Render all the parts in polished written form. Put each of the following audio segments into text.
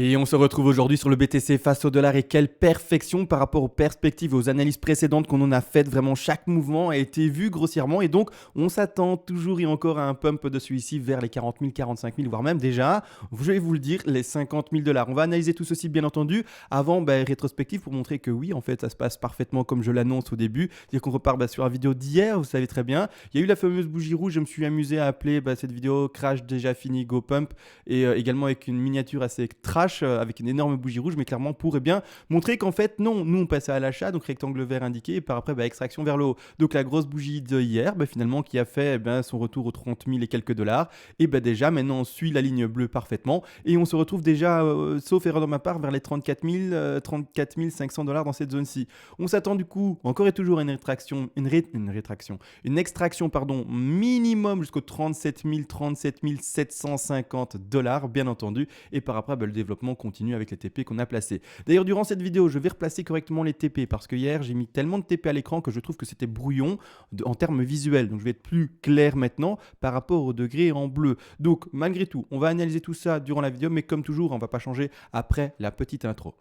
Et on se retrouve aujourd'hui sur le BTC face au dollar et quelle perfection par rapport aux perspectives et aux analyses précédentes qu'on en a faites. Vraiment, chaque mouvement a été vu grossièrement et donc on s'attend toujours et encore à un pump de celui-ci vers les 40 000, 45 000, voire même déjà, je vais vous le dire, les 50 000 dollars. On va analyser tout ceci bien entendu avant rétrospective pour montrer que oui, en fait, ça se passe parfaitement comme je l'annonce au début. C'est-à-dire qu'on repart sur la vidéo d'hier, vous savez très bien. Il y a eu la fameuse bougie rouge, je me suis amusé à appeler cette vidéo Crash déjà fini, Go Pump et également avec une miniature assez trash avec une énorme bougie rouge, mais clairement pour montrer qu'en fait, non, nous on passait à l'achat, donc rectangle vert indiqué, et par après, extraction vers le haut. Donc la grosse bougie de hier, finalement, qui a fait son retour aux 30 000 et quelques dollars, et déjà maintenant on suit la ligne bleue parfaitement, et on se retrouve déjà, sauf erreur de ma part, vers les 34 500 dollars dans cette zone-ci. On s'attend du coup, encore et toujours à une rétraction, une extraction, pardon, minimum jusqu'aux 37 750 dollars, bien entendu, et par après, le développement continue avec les TP qu'on a placés. D'ailleurs, durant cette vidéo, je vais replacer correctement les TP parce que hier, j'ai mis tellement de TP à l'écran que je trouve que c'était brouillon en termes visuels. Donc, je vais être plus clair maintenant par rapport au degré en bleu. Donc, malgré tout, on va analyser tout ça durant la vidéo, mais comme toujours, on ne va pas changer après la petite intro.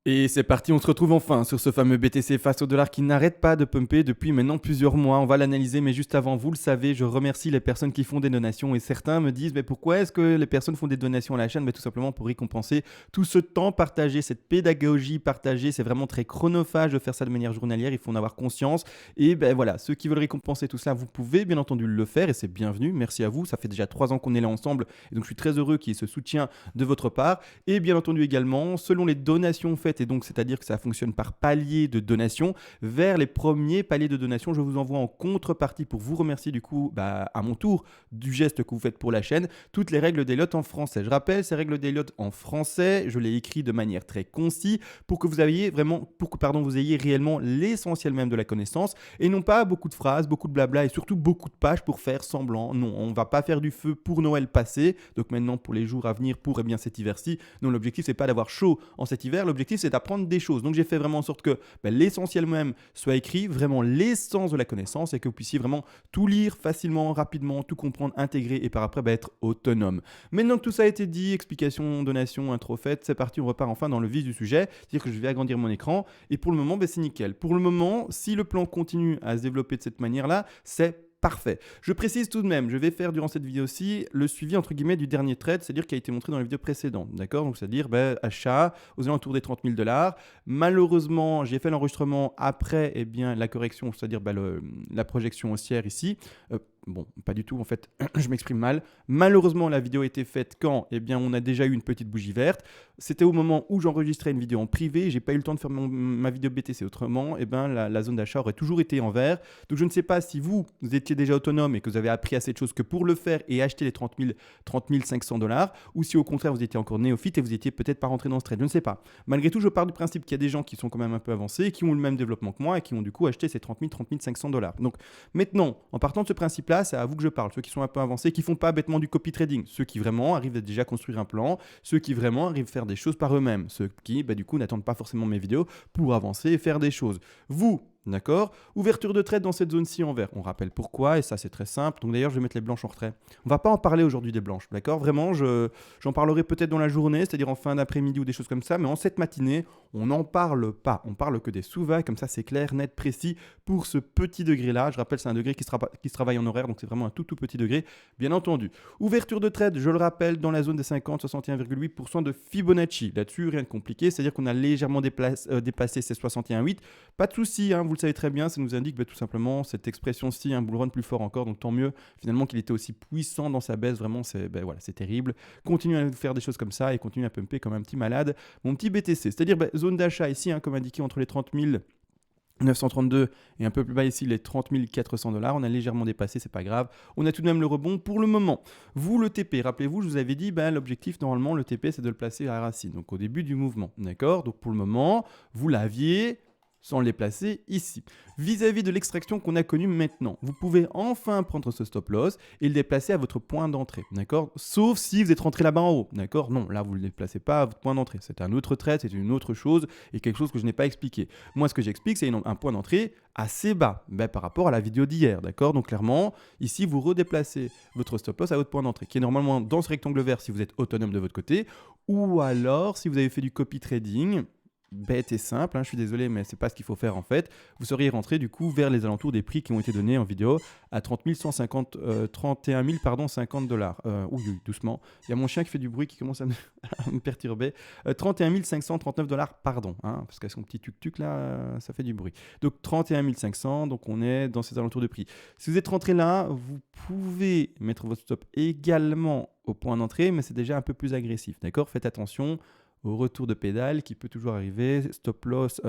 Et c'est parti, on se retrouve enfin sur ce fameux BTC face au dollar qui n'arrête pas de pumper depuis maintenant plusieurs mois. On va l'analyser, mais juste avant, vous le savez, je remercie les personnes qui font des donations et certains me disent pourquoi est-ce que les personnes font des donations à la chaîne? Tout simplement pour récompenser tout ce temps partagé, cette pédagogie partagée. C'est vraiment très chronophage de faire ça de manière journalière, il faut en avoir conscience. Et voilà, ceux qui veulent récompenser tout ça, vous pouvez bien entendu le faire et c'est bienvenu. Merci à vous, ça fait déjà 3 ans qu'on est là ensemble et donc je suis très heureux qu'il y ait ce soutien de votre part. Et bien entendu également, selon les donations faites, et donc c'est-à-dire que ça fonctionne par palier de donation, vers les premiers paliers de donation, je vous envoie en contrepartie pour vous remercier du coup à mon tour du geste que vous faites pour la chaîne, toutes les règles des lots en français. Je rappelle, ces règles des lots en français, je l'ai écrit de manière très concise pour que vous ayez vraiment, vous ayez réellement l'essentiel même de la connaissance et non pas beaucoup de phrases, beaucoup de blabla et surtout beaucoup de pages pour faire semblant. Non, on ne va pas faire du feu pour Noël passé, donc maintenant pour les jours à venir, pour cet hiver-ci. Non, l'objectif c'est pas d'avoir chaud en cet hiver, l'objectif c'est d'apprendre des choses. Donc j'ai fait vraiment en sorte que l'essentiel même soit écrit, vraiment l'essence de la connaissance et que vous puissiez vraiment tout lire facilement, rapidement, tout comprendre, intégrer et par après être autonome. Maintenant que tout ça a été dit, explication, donation, intro faite, c'est parti, on repart enfin dans le vif du sujet. C'est-à-dire que je vais agrandir mon écran et pour le moment, c'est nickel. Pour le moment, si le plan continue à se développer de cette manière-là, c'est parfait. Je précise tout de même, je vais faire durant cette vidéo-ci le suivi entre guillemets du dernier trade, c'est-à-dire qui a été montré dans la vidéo précédente. D'accord? Donc c'est-à-dire achat aux alentours des 30 000 dollars. Malheureusement, j'ai fait l'enregistrement après la correction, c'est-à-dire la projection haussière ici. Bon, pas du tout en fait, je m'exprime mal. Malheureusement, la vidéo a été faite quand on a déjà eu une petite bougie verte. C'était au moment où j'enregistrais une vidéo en privé, j'ai pas eu le temps de faire ma vidéo BTC. Autrement, la zone d'achat aurait toujours été en vert. Donc je ne sais pas si vous étiez déjà autonome et que vous avez appris assez de choses que pour le faire et acheter les 30 500 dollars, ou si au contraire vous étiez encore néophyte et vous étiez peut-être pas rentré dans ce trade. Je ne sais pas. Malgré tout, je pars du principe qu'il y a des gens qui sont quand même un peu avancés, qui ont le même développement que moi et qui ont du coup acheté ces 30 500 dollars. Donc maintenant, en partant de ce principe-là, c'est à vous que je parle. Ceux qui sont un peu avancés, qui font pas bêtement du copy trading, ceux qui vraiment arrivent à déjà construire un plan, ceux qui vraiment arrivent à faire des choses par eux-mêmes, ceux qui du coup n'attendent pas forcément mes vidéos pour avancer et faire des choses. Vous, d'accord? Ouverture de trade dans cette zone-ci en vert. On rappelle pourquoi, et ça c'est très simple. Donc d'ailleurs, je vais mettre les blanches en retrait. On va pas en parler aujourd'hui des blanches, d'accord? Vraiment, j'en parlerai peut-être dans la journée, c'est-à-dire en fin d'après-midi ou des choses comme ça, mais en cette matinée, on n'en parle pas. On parle que des sous-vagues, comme ça c'est clair, net, précis pour ce petit degré-là. Je rappelle, c'est un degré qui se travaille en horaire, donc c'est vraiment un tout petit degré, bien entendu. Ouverture de trade, je le rappelle, dans la zone des 50, 61,8% de Fibonacci. Là-dessus, rien de compliqué, c'est-à-dire qu'on a légèrement dépassé ces 61,8. Pas de souci, vous le savez très bien, ça nous indique tout simplement cette expression-ci, un bull run plus fort encore, donc tant mieux finalement qu'il était aussi puissant dans sa baisse, vraiment c'est c'est terrible. Continue à faire des choses comme ça et continue à pumper comme un petit malade, mon petit BTC. C'est-à-dire zone d'achat ici, comme indiqué entre les 30 932 et un peu plus bas ici les 30 400 dollars. On a légèrement dépassé, c'est pas grave. On a tout de même le rebond pour le moment. Vous, le TP, rappelez-vous, je vous avais dit, l'objectif normalement, le TP, c'est de le placer à la racine, donc au début du mouvement. D'accord? Donc pour le moment, vous l'aviez sans les placer ici. Vis-à-vis de l'extraction qu'on a connue maintenant, vous pouvez enfin prendre ce stop loss et le déplacer à votre point d'entrée, d'accord? Sauf si vous êtes rentré là-bas en haut, d'accord? Non, là vous ne le déplacez pas à votre point d'entrée, c'est un autre trade, c'est une autre chose et quelque chose que je n'ai pas expliqué. Moi ce que j'explique c'est un point d'entrée assez bas par rapport à la vidéo d'hier, d'accord? Donc clairement, ici vous redéplacez votre stop loss à votre point d'entrée qui est normalement dans ce rectangle vert si vous êtes autonome de votre côté ou alors si vous avez fait du copy trading, bête et simple, hein, je suis désolé, mais c'est pas ce qu'il faut faire en fait. Vous seriez rentré du coup vers les alentours des prix qui ont été donnés en vidéo à 31 000 pardon, 50 dollars. Oui, doucement. Il y a mon chien qui fait du bruit qui commence à à me perturber. 31 539 dollars, pardon, hein, parce qu'à son petit tuc-tuc là, ça fait du bruit. Donc 31 500, donc on est dans ces alentours de prix. Si vous êtes rentré là, vous pouvez mettre votre stop également au point d'entrée, mais c'est déjà un peu plus agressif, d'accord? Faites attention au retour de pédale qui peut toujours arriver, stop loss,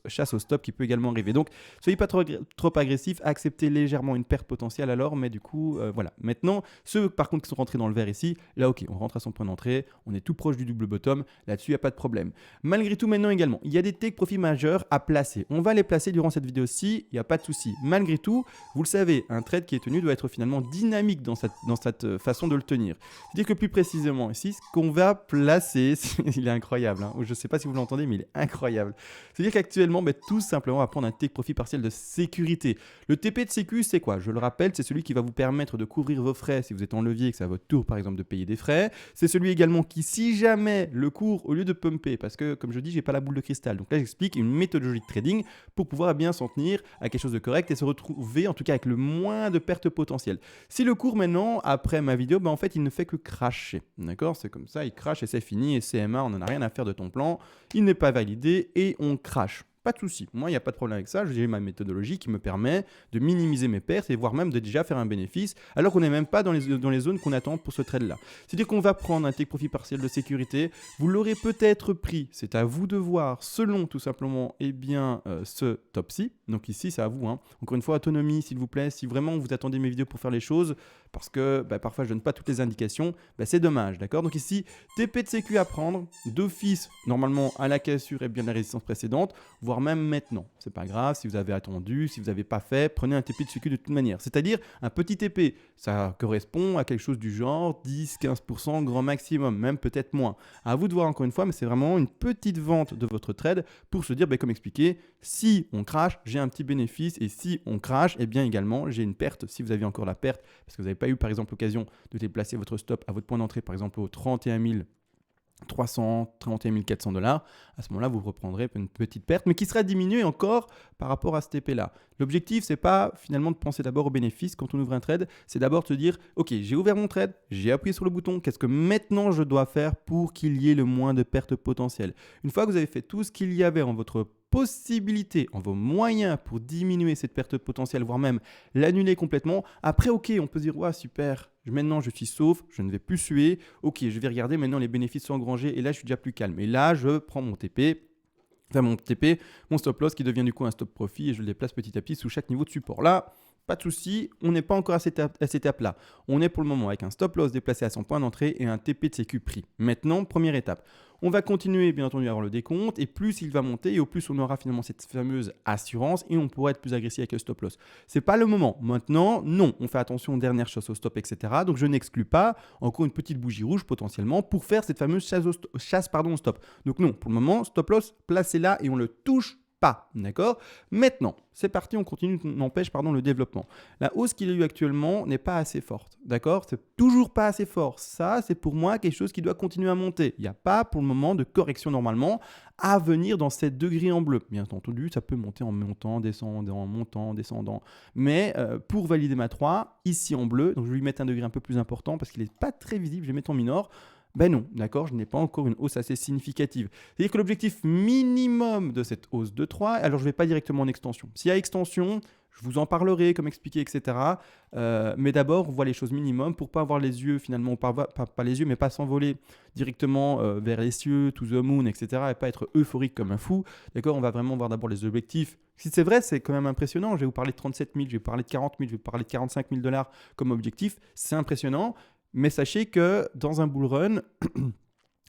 chasse au stop qui peut également arriver. Donc, soyez pas trop agressif, acceptez légèrement une perte potentielle alors, mais du coup, voilà. Maintenant, ceux par contre qui sont rentrés dans le vert ici, là ok, on rentre à son point d'entrée, on est tout proche du double bottom, là-dessus, il n'y a pas de problème. Malgré tout, maintenant également, il y a des take profits majeurs à placer. On va les placer durant cette vidéo-ci, il n'y a pas de souci. Malgré tout, vous le savez, un trade qui est tenu doit être finalement dynamique dans cette façon de le tenir. C'est-à-dire que plus précisément ici, ce qu'on va placer, il est incroyable, hein. Je ne sais pas si vous l'entendez, mais il est incroyable. C'est-à-dire qu'actuellement, tout simplement, on va prendre un take profit partiel de sécurité. Le TP de sécu, c'est quoi? Je le rappelle, c'est celui qui va vous permettre de couvrir vos frais si vous êtes en levier et que c'est à votre tour, par exemple, de payer des frais. C'est celui également qui, si jamais le cours, au lieu de pumper, parce que, comme je dis, j'ai pas la boule de cristal. Donc là, j'explique une méthodologie de trading pour pouvoir bien s'en tenir à quelque chose de correct et se retrouver, en tout cas, avec le moins de pertes potentielles. Si le cours, maintenant, après ma vidéo, en fait, il ne fait que crasher. D'accord? C'est comme ça, il crache et c'est fini. Et CMA, on n'en a rien à faire de ton plan. Il n'est pas validé et on crache. Pas de souci. Moi, il n'y a pas de problème avec ça. J'ai ma méthodologie qui me permet de minimiser mes pertes et voire même de déjà faire un bénéfice alors qu'on n'est même pas dans les zones qu'on attend pour ce trade-là. C'est-à-dire qu'on va prendre un take profit partiel de sécurité. Vous l'aurez peut-être pris. C'est à vous de voir selon tout simplement ce top-ci. Donc ici, c'est à vous, hein. Encore une fois, autonomie, s'il vous plaît. Si vraiment vous attendez mes vidéos pour faire les choses, parce que parfois je donne pas toutes les indications, c'est dommage, d'accord? Donc ici, TP de sécu à prendre, d'office, normalement à la cassure et bien la résistance précédente, voire même maintenant. C'est pas grave, si vous avez attendu, si vous n'avez pas fait, prenez un TP de sécu de toute manière. C'est-à-dire un petit TP, ça correspond à quelque chose du genre 10-15% grand maximum, même peut-être moins. À vous de voir encore une fois, mais c'est vraiment une petite vente de votre trade pour se dire, comme expliqué, si on crash, j'ai un petit bénéfice et si on crash, également j'ai une perte. Si vous avez encore la perte, parce que vous n'avez pas eu par exemple l'occasion de déplacer votre stop à votre point d'entrée, par exemple au 31 300, 31 400 dollars, à ce moment-là, vous reprendrez une petite perte, mais qui sera diminuée encore par rapport à ce TP-là. L'objectif, c'est pas finalement de penser d'abord au bénéfice quand on ouvre un trade, c'est d'abord de se dire, ok, j'ai ouvert mon trade, j'ai appuyé sur le bouton, qu'est-ce que maintenant je dois faire pour qu'il y ait le moins de pertes potentielles? Une fois que vous avez fait tout ce qu'il y avait en votre possibilité, en vos moyens pour diminuer cette perte potentielle, voire même l'annuler complètement, après, ok, on peut se dire, ouais, super, maintenant je suis sauf, je ne vais plus suer, ok, je vais regarder maintenant les bénéfices sont engrangés et là je suis déjà plus calme. Et là, je prends mon TP, mon stop loss qui devient du coup un stop profit et je le déplace petit à petit sous chaque niveau de support. Là, pas de souci, on n'est pas encore à cette étape-là. On est pour le moment avec un stop loss déplacé à son point d'entrée et un TP de sécu pris. Maintenant, première étape. On va continuer bien entendu à avoir le décompte et plus il va monter et au plus on aura finalement cette fameuse assurance et on pourra être plus agressif avec le stop loss. C'est pas le moment. Maintenant, non, on fait attention aux dernières chasses au stop, etc. Donc je n'exclus pas encore une petite bougie rouge potentiellement pour faire cette fameuse chasse au stop. Donc non, pour le moment, stop loss, placez là et on le touche pas, d'accord? Maintenant, c'est parti, on continue, n'empêche, le développement. La hausse qu'il y a eu actuellement n'est pas assez forte, d'accord? C'est toujours pas assez fort. Ça, c'est pour moi quelque chose qui doit continuer à monter. Il n'y a pas pour le moment de correction normalement à venir dans cette degrés en bleu. Bien entendu, ça peut monter en montant, descendant, montant, descendant. Mais pour valider ma 3, ici en bleu, donc je vais lui mettre un degré un peu plus important parce qu'il n'est pas très visible, je vais mettre en minor. Non, d'accord, je n'ai pas encore une hausse assez significative. C'est-à-dire que l'objectif minimum de cette hausse de 3, alors je ne vais pas directement en extension. S'il y a extension, je vous en parlerai, comme expliqué, etc. Mais d'abord, on voit les choses minimum pour ne pas avoir les yeux, finalement, pas les yeux, mais pas s'envoler directement vers les cieux, to the moon, etc. et pas être euphorique comme un fou. D'accord, on va vraiment voir d'abord les objectifs. Si c'est vrai, c'est quand même impressionnant. Je vais vous parler de 37 000, je vais vous parler de 40 000, je vais vous parler de 45 000 $ comme objectif. C'est impressionnant. Mais sachez que dans un bull run,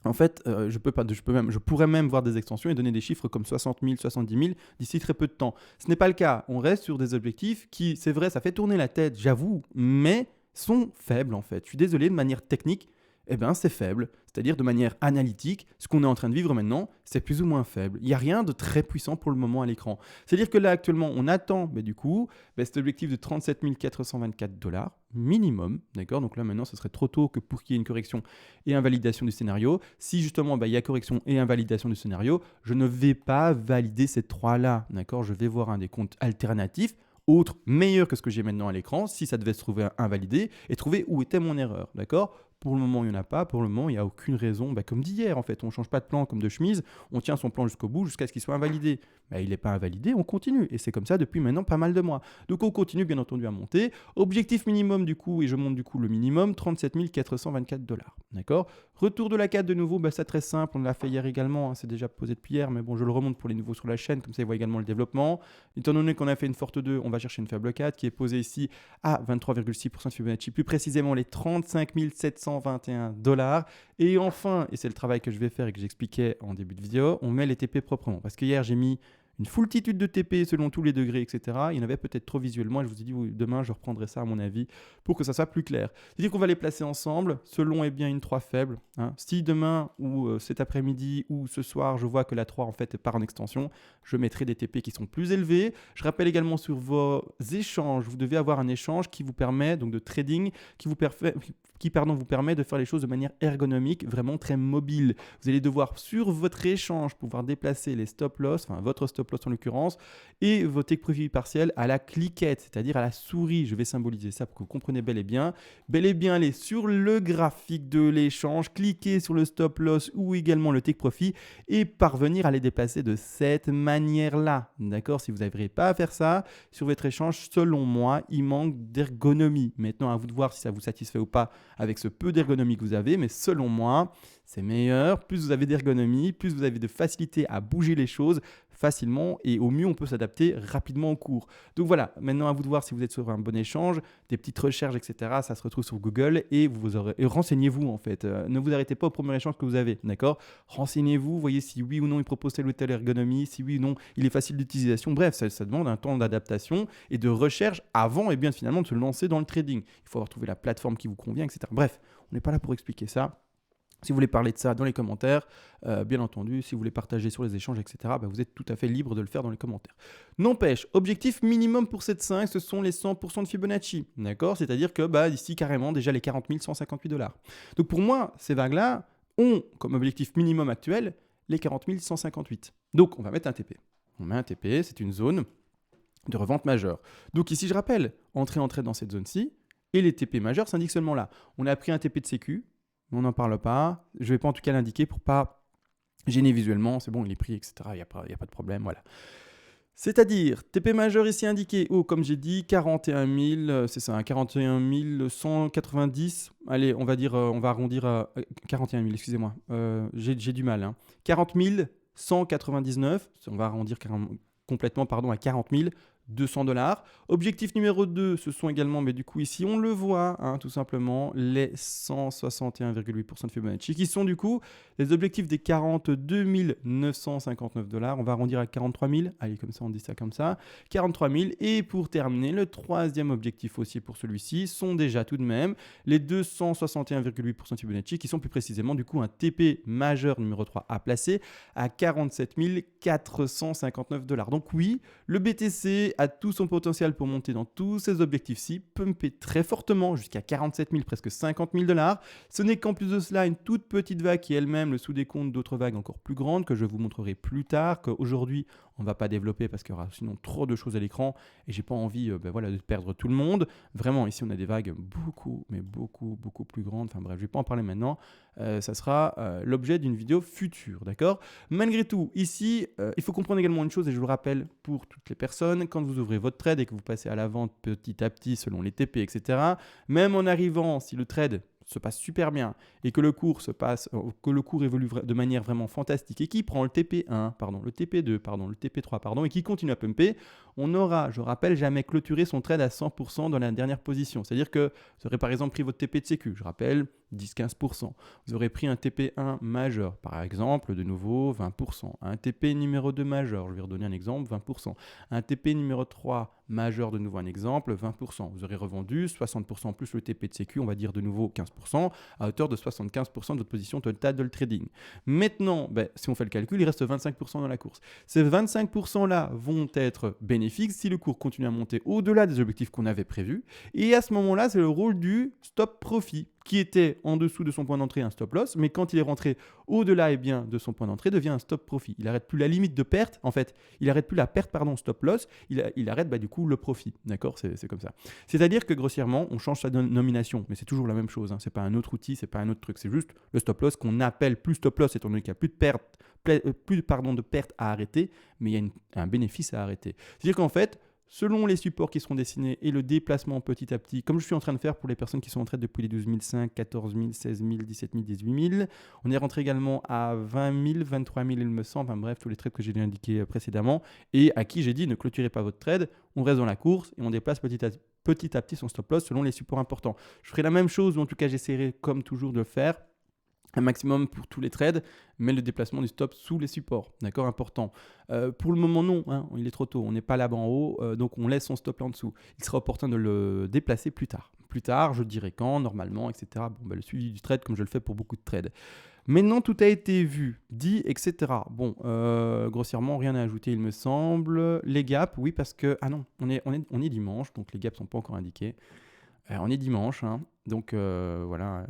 En fait, je pourrais même voir des extensions et donner des chiffres comme 60 000, 70 000 d'ici très peu de temps. Ce n'est pas le cas. On reste sur des objectifs qui, c'est vrai, ça fait tourner la tête, j'avoue, mais sont faibles en fait. Je suis désolé, de manière technique, eh ben, c'est faible. C'est-à-dire de manière analytique, ce qu'on est en train de vivre maintenant, c'est plus ou moins faible. Il n'y a rien de très puissant pour le moment à l'écran. C'est-à-dire que là, actuellement, on attend, mais du coup, cet objectif de 37 424 dollars minimum, d'accord. Donc là, maintenant, ce serait trop tôt que pour qu'il y ait une correction et invalidation du scénario. Si justement, il y a correction et invalidation du scénario, je ne vais pas valider ces trois-là, d'accord. Je vais voir un des comptes alternatifs, autre meilleur que ce que j'ai maintenant à l'écran, si ça devait se trouver invalidé, et trouver où était mon erreur, d'accord. Pour le moment, il n'y en a pas. Pour le moment, il n'y a aucune raison. Comme d'hier, en fait, on ne change pas de plan comme de chemise. On tient son plan jusqu'au bout, jusqu'à ce qu'il soit invalidé. Il n'est pas invalidé, on continue. Et c'est comme ça depuis maintenant pas mal de mois. Donc, on continue, bien entendu, à monter. Objectif minimum, du coup, et je monte du coup le minimum, 37 424 dollars. D'accord. Retour de la 4 de nouveau, c'est très simple. On l'a fait hier également. Hein, c'est déjà posé depuis hier. Mais bon, je le remonte pour les nouveaux sur la chaîne. Comme ça, ils voient également le développement. Étant donné qu'on a fait une forte 2, on va chercher une faible 4 qui est posée ici à 23,6% de Fibonacci. Plus précisément, les 35 721 dollars. Et enfin, et c'est le travail que je vais faire et que j'expliquais en début de vidéo, on met les TP proprement. Parce que hier, j'ai mis une foultitude de TP selon tous les degrés, etc. Il y en avait peut-être trop visuellement. Je vous ai dit, demain, je reprendrai ça à mon avis pour que ça soit plus clair. C'est-à-dire qu'on va les placer ensemble selon bien une 3 faible. Hein. Si demain ou cet après-midi ou ce soir, je vois que la 3 en fait part en extension, je mettrai des TP qui sont plus élevés. Je rappelle également sur vos échanges, vous devez avoir un échange qui vous permet, donc de trading, qui vous permet de faire les choses de manière ergonomique, vraiment très mobile. Vous allez devoir sur votre échange pouvoir déplacer les stop loss, enfin votre stop loss en l'occurrence, et vos take profit partiels à la cliquette, c'est-à-dire à la souris. Je vais symboliser ça pour que vous compreniez bel et bien aller sur le graphique de l'échange, cliquer sur le stop loss ou également le take profit et parvenir à les déplacer de cette manière-là. D'accord? Si vous n'arriverez pas à faire ça sur votre échange, selon moi, il manque d'ergonomie. Maintenant, à vous de voir si ça vous satisfait ou pas avec ce peu d'ergonomie que vous avez, mais selon moi, c'est meilleur. Plus vous avez d'ergonomie, plus vous avez de facilité à bouger les choses facilement et au mieux on peut s'adapter rapidement au cours. Donc voilà, maintenant à vous de voir si vous êtes sur un bon échange, des petites recherches, etc. Ça se retrouve sur Google et renseignez-vous en fait. Ne vous arrêtez pas au premier échange que vous avez, d'accord? Renseignez-vous, voyez si oui ou non il propose telle ou telle ergonomie, si oui ou non il est facile d'utilisation. Bref, ça demande un temps d'adaptation et de recherche avant et bien finalement de se lancer dans le trading. Il faut avoir trouvé la plateforme qui vous convient, etc. Bref, on n'est pas là pour expliquer ça. Si vous voulez parler de ça dans les commentaires, bien entendu, si vous voulez partager sur les échanges, etc., vous êtes tout à fait libre de le faire dans les commentaires. N'empêche, objectif minimum pour cette 5, ce sont les 100% de Fibonacci. D'accord? C'est-à-dire que ici, carrément, déjà les 40 158 dollars. Donc pour moi, ces vagues-là ont comme objectif minimum actuel les 40 158. Donc on va mettre un TP. On met un TP, c'est une zone de revente majeure. Donc ici, je rappelle, entrée dans cette zone-ci, et les TP majeurs s'indiquent seulement là. On a pris un TP de sécu, on n'en parle pas. Je ne vais pas en tout cas l'indiquer pour pas gêner visuellement. C'est bon, il est pris, etc. Il n'y a pas de problème. Voilà. C'est-à-dire, TP majeur ici indiqué, comme j'ai dit, 41 000, c'est ça, 41 190. Allez, on va arrondir à 41 000, excusez-moi. J'ai du mal. Hein. 40 199, on va arrondir complètement à 40 200 dollars. Objectif numéro 2, ce sont également, mais du coup ici on le voit, tout simplement, les 161,8% de Fibonacci qui sont du coup les objectifs des 42 959 dollars. On va arrondir à 43 000. Allez, comme ça on dit ça comme ça. 43 000. Et pour terminer, le troisième objectif aussi pour celui-ci sont déjà tout de même les 261,8% de Fibonacci qui sont plus précisément du coup un TP majeur numéro 3 à placer à 47 459 dollars. Donc oui, le BTC a tout son potentiel pour monter dans tous ces objectifs-ci, pumper très fortement jusqu'à 47 000, presque 50 000 dollars. Ce n'est qu'en plus de cela une toute petite vague qui est elle-même le sous-décompte d'autres vagues encore plus grandes que je vous montrerai plus tard, qu'aujourd'hui on ne va pas développer parce qu'il y aura sinon trop de choses à l'écran et j'ai pas envie de perdre tout le monde. Vraiment, ici on a des vagues beaucoup plus grandes. Enfin bref, je ne vais pas en parler maintenant. Ça sera l'objet d'une vidéo future, d'accord? Malgré tout, ici, il faut comprendre également une chose et je vous le rappelle pour toutes les personnes, quand vous ouvrez votre trade et que vous passez à la vente petit à petit selon les TP, etc., même en arrivant, si le trade se passe super bien et que le cours évolue de manière vraiment fantastique et qui prend le TP1, le TP2, le TP3, et qui continue à pumper, on n'aura, je rappelle, jamais clôturé son trade à 100% dans la dernière position. C'est-à-dire que vous aurez par exemple pris votre TP de sécu, je rappelle, 10-15%. Vous aurez pris un TP1 majeur, par exemple, de nouveau 20%. Un TP numéro 2 majeur, je vais redonner un exemple, 20%. Un TP numéro 3 majeur, de nouveau un exemple, 20%. Vous aurez revendu 60% plus le TP de sécu, on va dire de nouveau 15%, à hauteur de 75% de votre position totale de trading. Maintenant, si on fait le calcul, il reste 25% dans la course. Ces 25%-là vont être bénéfiques si le cours continue à monter au-delà des objectifs qu'on avait prévus. Et à ce moment-là, c'est le rôle du stop profit, qui était en dessous de son point d'entrée un stop loss, mais quand il est rentré au-delà de son point d'entrée, devient un stop profit. Il n'arrête plus la limite de perte, en fait, il n'arrête plus la perte, stop loss, il arrête du coup le profit, d'accord, c'est comme ça. C'est-à-dire que grossièrement, on change sa nomination, mais c'est toujours la même chose, hein. C'est pas un autre outil, c'est pas un autre truc, c'est juste le stop loss qu'on appelle plus stop loss, étant donné qu'il n'y a plus de perte à arrêter, mais il y a un bénéfice à arrêter. C'est-à-dire qu'en fait, selon les supports qui seront dessinés et le déplacement petit à petit, comme je suis en train de faire pour les personnes qui sont en trade depuis les 12 500, 14 000, 16 000, 17 000, 18 000, on est rentré également à 20 000, 23 000 il me semble, enfin bref, tous les trades que j'ai indiqués précédemment, et à qui j'ai dit ne clôturez pas votre trade, on reste dans la course et on déplace petit à petit son stop loss selon les supports importants. Je ferai la même chose, ou en tout cas j'essaierai comme toujours de le faire, un maximum pour tous les trades, mais le déplacement du stop sous les supports, d'accord, important. Pour le moment, non, hein, il est trop tôt, on n'est pas là-bas en haut, donc on laisse son stop là en dessous. Il sera opportun de le déplacer plus tard. Plus tard, je dirais quand, normalement, etc. Le suivi du trade, comme je le fais pour beaucoup de trades. Maintenant, tout a été vu, dit, etc. Bon, grossièrement, rien à ajouter, il me semble. Les gaps, oui, parce que... Ah non, on est dimanche, donc les gaps ne sont pas encore indiqués. On est dimanche, hein, donc voilà,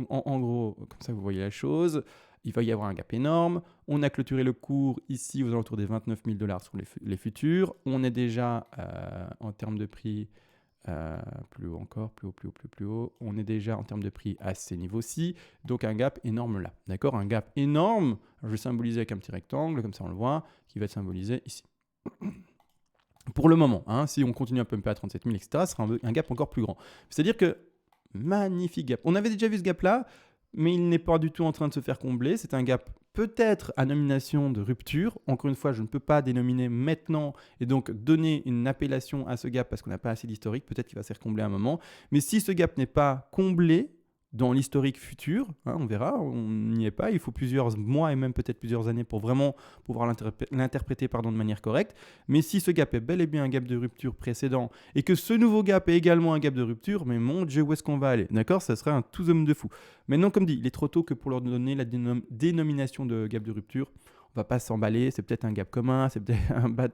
en gros, comme ça vous voyez la chose, il va y avoir un gap énorme, on a clôturé le cours ici aux alentours des 29 000 $ sur les futurs, on est déjà en termes de prix, plus haut encore, plus haut, on est déjà en termes de prix à ces niveaux-ci, donc un gap énorme là, d'accord, un gap énorme, je vais symboliser avec un petit rectangle, comme ça on le voit, qui va être symbolisé ici. Pour le moment, hein, si on continue à pumper à 37 000, etc., ce sera un gap encore plus grand. C'est-à-dire que, magnifique gap. On avait déjà vu ce gap-là, mais il n'est pas du tout en train de se faire combler. C'est un gap peut-être à nomination de rupture. Encore une fois, je ne peux pas dénominer maintenant et donc donner une appellation à ce gap parce qu'on n'a pas assez d'historique. Peut-être qu'il va se faire combler à un moment. Mais si ce gap n'est pas comblé, dans l'historique futur, hein, on verra, on n'y est pas, il faut plusieurs mois et même peut-être plusieurs années pour vraiment pouvoir l'interpréter de manière correcte. Mais si ce gap est bel et bien un gap de rupture précédent et que ce nouveau gap est également un gap de rupture, mais mon Dieu, où est-ce qu'on va aller? D'accord, ça serait un tout homme de fou. Maintenant, comme dit, il est trop tôt que pour leur donner la dénomination de gap de rupture. On va pas s'emballer, c'est peut-être un gap commun, c'est peut-être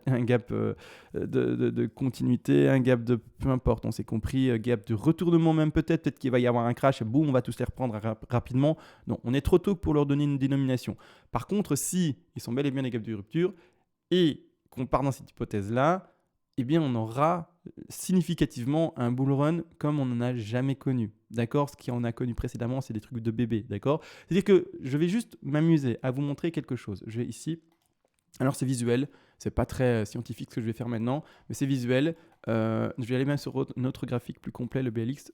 un gap de continuité, un gap de peu importe, on s'est compris, gap de retournement même peut-être qu'il va y avoir un crash et boum, on va tous les reprendre rapidement. Non, on est trop tôt pour leur donner une dénomination. Par contre, si ils sont bel et bien des gaps de rupture et qu'on part dans cette hypothèse-là, eh bien on aura significativement un bull run comme on n'en a jamais connu. D'accord? Ce qu'on a connu précédemment, c'est des trucs de bébé. D'accord? C'est-à-dire que je vais juste m'amuser à vous montrer quelque chose. Je vais ici. Alors c'est visuel, c'est pas très scientifique ce que je vais faire maintenant, mais c'est visuel. Je vais aller même sur notre graphique plus complet, le BLX.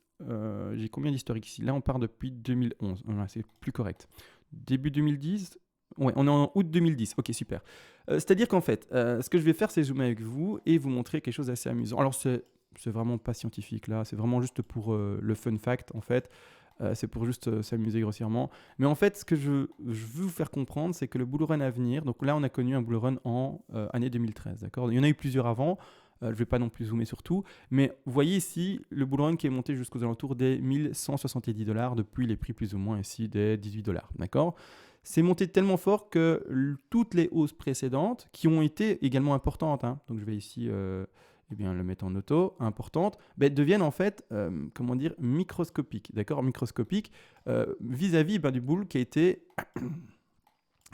J'ai combien d'historique ici? Là on part depuis 2011, voilà, c'est plus correct. Début 2010. Ouais, on est en août 2010. Ok, super. C'est-à-dire qu'en fait, ce que je vais faire, c'est zoomer avec vous et vous montrer quelque chose d'assez amusant. Alors, c'est vraiment pas scientifique là, c'est vraiment juste pour le fun fact en fait. C'est pour juste s'amuser grossièrement. Mais en fait, ce que je veux vous faire comprendre, c'est que le bull run à venir, donc là, on a connu un bull run en année 2013, d'accord? Il y en a eu plusieurs avant. Je ne vais pas non plus zoomer sur tout, mais vous voyez ici le bull run qui est monté jusqu'aux alentours des 1170 $ depuis les prix plus ou moins ici des 18 $, d'accord? C'est monté tellement fort que toutes les hausses précédentes, qui ont été également importantes, hein, donc je vais ici le mettre en auto, importantes, deviennent en fait, microscopiques, d'accord, microscopiques vis-à-vis du bull qui a été...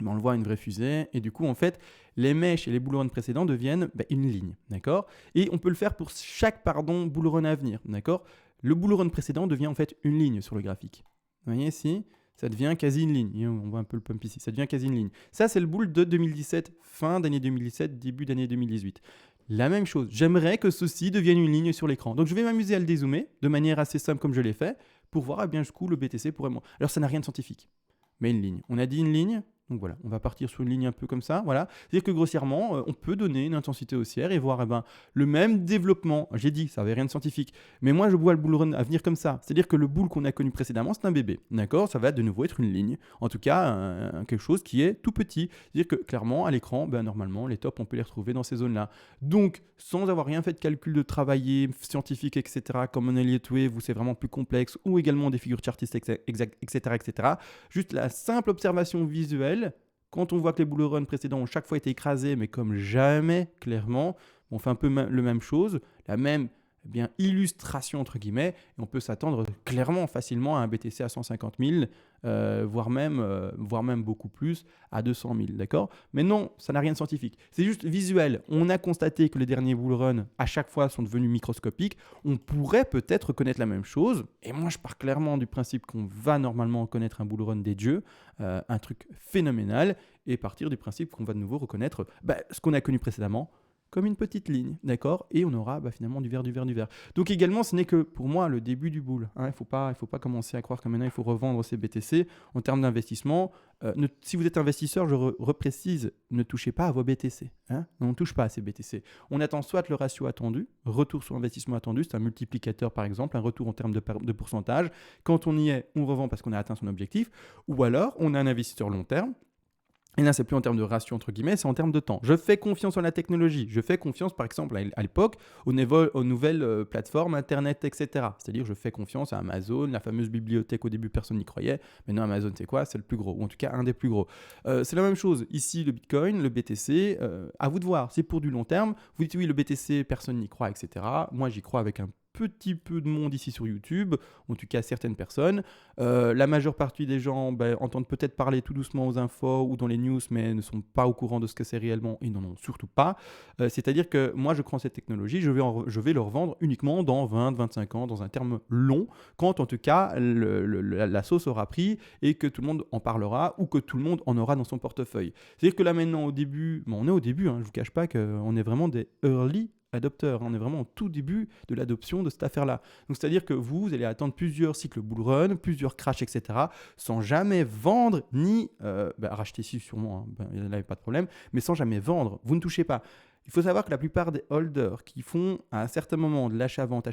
on le voit, une vraie fusée, et du coup, en fait, les mèches et les bull runs précédents deviennent une ligne, d'accord? Et on peut le faire pour chaque, bull run à venir, d'accord? Le bull run précédent devient en fait une ligne sur le graphique. Vous voyez ici, ça devient quasi une ligne. On voit un peu le pump ici, ça devient quasi une ligne. Ça, c'est le bull de 2017, fin d'année 2017, début d'année 2018. La même chose, j'aimerais que ceci devienne une ligne sur l'écran. Donc, je vais m'amuser à le dézoomer de manière assez simple comme je l'ai fait, pour voir jusqu'où le BTC pourrait... Alors, ça n'a rien de scientifique, mais une ligne. On a dit une ligne. Donc voilà, on va partir sur une ligne un peu comme ça, voilà. C'est-à-dire que grossièrement, on peut donner une intensité haussière et voir le même développement. J'ai dit, ça n'avait rien de scientifique. Mais moi, je vois le bull run à venir comme ça. C'est-à-dire que le bull qu'on a connu précédemment, c'est un bébé. D'accord. Ça va de nouveau être une ligne. En tout cas, quelque chose qui est tout petit. C'est-à-dire que clairement, à l'écran, normalement, les tops, on peut les retrouver dans ces zones-là. Donc, sans avoir rien fait de calcul de travailler, scientifique, etc., comme un Elliott Wave où c'est vraiment plus complexe, ou également des figures chartistes, etc. Juste la simple observation visuelle, quand on voit que les bull runs précédents ont chaque fois été écrasés, mais comme jamais, clairement, on fait un peu le même chose, la même illustration entre guillemets, et on peut s'attendre clairement, facilement à un BTC à 150 000, voire même beaucoup plus, à 200 000, d'accord. Mais non, ça n'a rien de scientifique. C'est juste visuel. On a constaté que les derniers bull runs, à chaque fois, sont devenus microscopiques. On pourrait peut-être reconnaître la même chose. Et moi, je pars clairement du principe qu'on va normalement reconnaître un bull run des dieux, un truc phénoménal, et partir du principe qu'on va de nouveau reconnaître ce qu'on a connu précédemment, comme une petite ligne, d'accord. Et on aura finalement du vert. Donc également, ce n'est que pour moi le début du bull. Il ne faut pas commencer à croire que maintenant il faut revendre ces BTC. En termes d'investissement, si vous êtes investisseur, je reprécise, ne touchez pas à vos BTC. On ne touche pas à ces BTC. On attend soit le ratio attendu, retour sur investissement attendu, c'est un multiplicateur par exemple, un retour en termes de pourcentage. Quand on y est, on revend parce qu'on a atteint son objectif. Ou alors, on a un investisseur long terme. Et là, c'est plus en termes de ratio, entre guillemets, c'est en termes de temps. Je fais confiance en la technologie. Je fais confiance, par exemple, à l'époque, aux nouvelles plateformes Internet, etc. C'est-à-dire, je fais confiance à Amazon, la fameuse bibliothèque. Au début, personne n'y croyait. Maintenant, Amazon, c'est quoi? C'est le plus gros, ou en tout cas, un des plus gros. C'est la même chose. Ici, le Bitcoin, le BTC, à vous de voir. C'est pour du long terme. Vous dites, oui, le BTC, personne n'y croit, etc. Moi, j'y crois avec un petit peu de monde ici sur YouTube, en tout cas certaines personnes. La majeure partie des gens entendent peut-être parler tout doucement aux infos ou dans les news, mais ne sont pas au courant de ce que c'est réellement et n'en ont surtout pas. C'est-à-dire que moi, je crois en cette technologie, je vais le revendre uniquement dans 20-25 ans, dans un terme long, quand en tout cas la sauce aura pris et que tout le monde en parlera ou que tout le monde en aura dans son portefeuille. C'est-à-dire que là maintenant, au début, on est au début, je ne vous cache pas qu'on est vraiment des early adopteurs. On est vraiment au tout début de l'adoption de cette affaire-là. Donc, c'est-à-dire que vous allez attendre plusieurs cycles bull run, plusieurs crashs, etc., sans jamais vendre ni racheter ici sûrement, il n'y avait pas de problème, mais sans jamais vendre. Vous ne touchez pas. Il faut savoir que la plupart des holders qui font à un certain moment de l'achat-vente,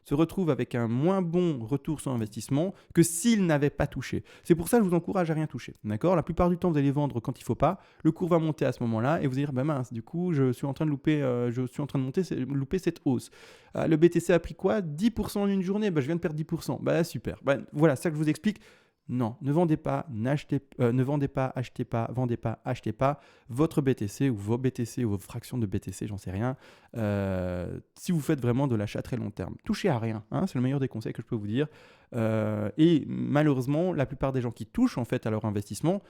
se retrouvent avec un moins bon retour sur investissement que s'ils n'avaient pas touché. C'est pour ça que je vous encourage à rien toucher. D'accord. La plupart du temps, vous allez vendre quand il ne faut pas. Le cours va monter à ce moment-là et vous allez dire, mince, du coup, je suis en train de louper cette hausse. Le BTC a pris quoi? 10% en une journée. Je viens de perdre 10%. Super. Voilà, c'est ça que je vous explique. Non, ne vendez pas, achetez pas, vendez pas, achetez pas votre BTC ou vos BTC ou vos fractions de BTC, j'en sais rien. Si vous faites vraiment de l'achat très long terme, touchez à rien, c'est le meilleur des conseils que je peux vous dire. Et malheureusement, la plupart des gens qui touchent en fait à leur investissement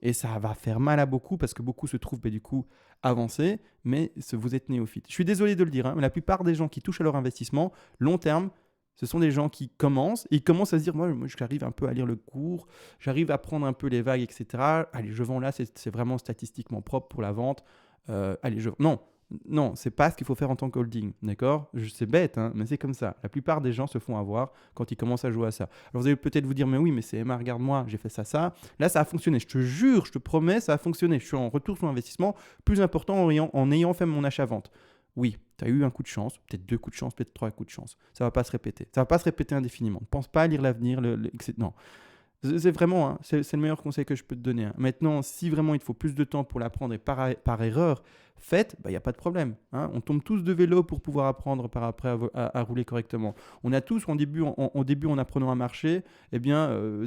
et ça va faire mal à beaucoup parce que beaucoup se trouvent du coup avancés, mais vous êtes néophytes. Je suis désolé de le dire, mais la plupart des gens qui touchent à leur investissement long terme, ce sont des gens qui commencent à se dire, moi j'arrive un peu à lire le cours, j'arrive à prendre un peu les vagues, etc. Allez, je vends là, c'est vraiment statistiquement propre pour la vente. Non, c'est pas ce qu'il faut faire en tant qu'holding, d'accord? C'est bête, mais c'est comme ça. La plupart des gens se font avoir quand ils commencent à jouer à ça. Alors vous allez peut-être vous dire, mais oui, mais c'est Emma, regarde-moi, j'ai fait ça. Là, ça a fonctionné, je te jure, je te promets, ça a fonctionné. Je suis en retour sur investissement plus important en ayant fait mon achat-vente. Oui, tu as eu un coup de chance, peut-être 2 coups de chance, peut-être 3 coups de chance. Ça ne va pas se répéter. Ça ne va pas se répéter indéfiniment. Ne pense pas à lire l'avenir. Non. C'est vraiment, c'est le meilleur conseil que je peux te donner. Maintenant, si vraiment il te faut plus de temps pour l'apprendre et par erreur faite, il n'y a pas de problème. On tombe tous de vélo pour pouvoir apprendre par après à rouler correctement. On a tous, au début, en apprenant à marcher,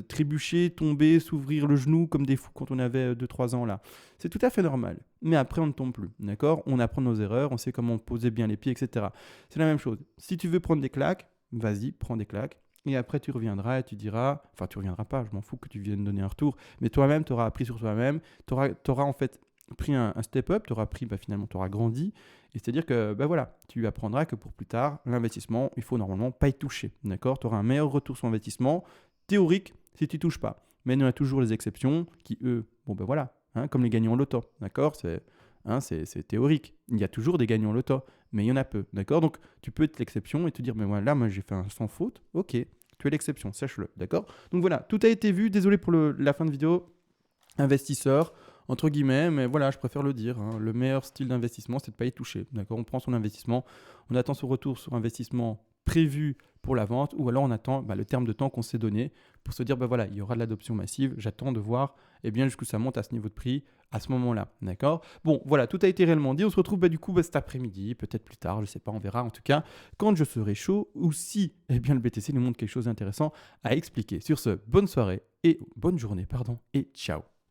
trébucher, tomber, s'ouvrir le genou comme des fous quand on avait 2-3 ans là. C'est tout à fait normal. Mais après, on ne tombe plus. D'accord? On apprend nos erreurs, on sait comment poser bien les pieds, etc. C'est la même chose. Si tu veux prendre des claques, vas-y, prends des claques. Et après, tu reviendras et tu diras, enfin, tu reviendras pas, je m'en fous que tu viennes donner un retour, mais toi-même, tu auras appris sur toi-même, tu auras en fait pris un step-up, tu auras appris, finalement, tu auras grandi, et c'est-à-dire que, voilà, tu apprendras que pour plus tard, l'investissement, il faut normalement pas y toucher, d'accord? Tu auras un meilleur retour sur investissement, théorique, si tu touches pas. Mais il y en a toujours les exceptions qui, eux, voilà, comme les gagnants au loto, d'accord? C'est théorique. Il y a toujours des gagnants au loto, mais il y en a peu, d'accord? Donc, tu peux être l'exception et te dire, mais voilà, moi, j'ai fait un sans faute. Ok, tu es l'exception, sache-le, d'accord? Donc voilà, tout a été vu. Désolé pour la fin de vidéo. investisseur, entre guillemets, mais voilà, je préfère le dire, hein. Le meilleur style d'investissement, c'est de ne pas y toucher. D'accord? On prend son investissement, on attend son retour sur investissement prévu pour la vente, ou alors on attend le terme de temps qu'on s'est donné pour se dire, voilà, il y aura de l'adoption massive, j'attends de voir jusqu'où ça monte à ce niveau de prix à ce moment-là. D'accord? Bon, voilà, tout a été réellement dit. On se retrouve du coup cet après-midi, peut-être plus tard, je ne sais pas, on verra en tout cas, quand je serai chaud, ou si le BTC nous montre quelque chose d'intéressant à expliquer. Sur ce, bonne soirée et bonne journée, et ciao.